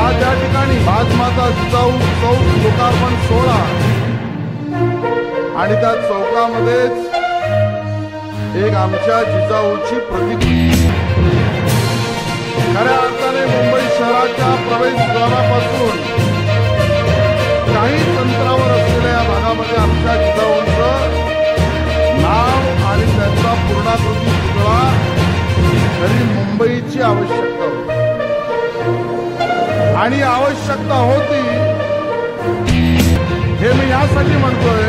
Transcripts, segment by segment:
आज या ठिकाणी राजमाता जिजाऊ चौक लोकार्पण सोहळा आणि त्या चौकामध्येच एक आमच्या जिजाऊची प्रतिकृती खऱ्या अर्थाने मुंबई शहराच्या प्रवेशद्वारापासून काही अंतरावर असलेल्या या भागामध्ये आमच्या जिजाऊंचं नाव आणि त्यांचा पूर्णाकृती पुतळा तरी मुंबईची आवश्यकता होती आणि आवश्यकता होती हे मी यासाठी म्हणतोय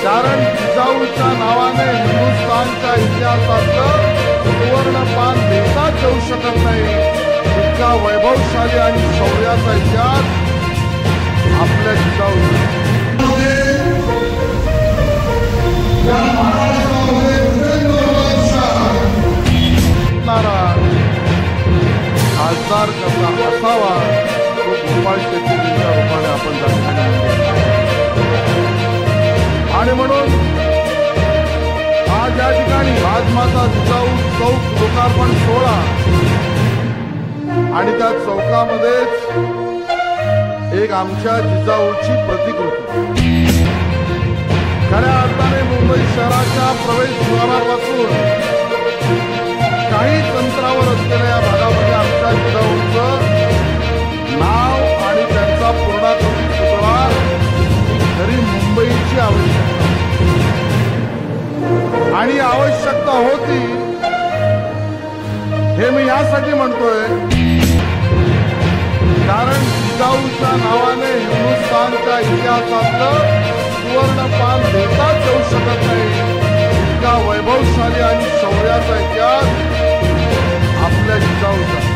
कारण जिजाऊच्या नावाने हिंदुस्थानच्या इतिहासातलं सुवर्णपान देशात येऊ शकत नाही इतका वैभवशाली आणि शौर्याचा इतिहास आपल्या जिजाऊ खासदार कसा असावा तो गोपाळ शेट्टींच्या रूपाने आपण जाणून आणि म्हणून आज या ठिकाणी राजमाता जिजाऊ चौक लोकार्पण सोहळा आणि त्या चौकामध्येच एक आमच्या जिजाऊची प्रतिकृती खऱ्या अर्थाने मुंबई शहराच्या प्रवेशद्वारापासून काहीच अंतरावर असलेल्या या भागामध्ये आमच्या जिजाऊंचं नाव आणि त्यांचा पूर्णाकृती पुतळा तरी मुंबईची आवश्यकता आणि आवश्यकता होती हे मी यासाठी म्हणतोय कारण जिजाऊच्या नावाने हिंदुस्थानच्या इतिहासातलं सुवर्णपान देशात येऊ शकत नाही इतका वैभवशाली आणि शौर्याचा इतिहास आपल्या जिजाऊचा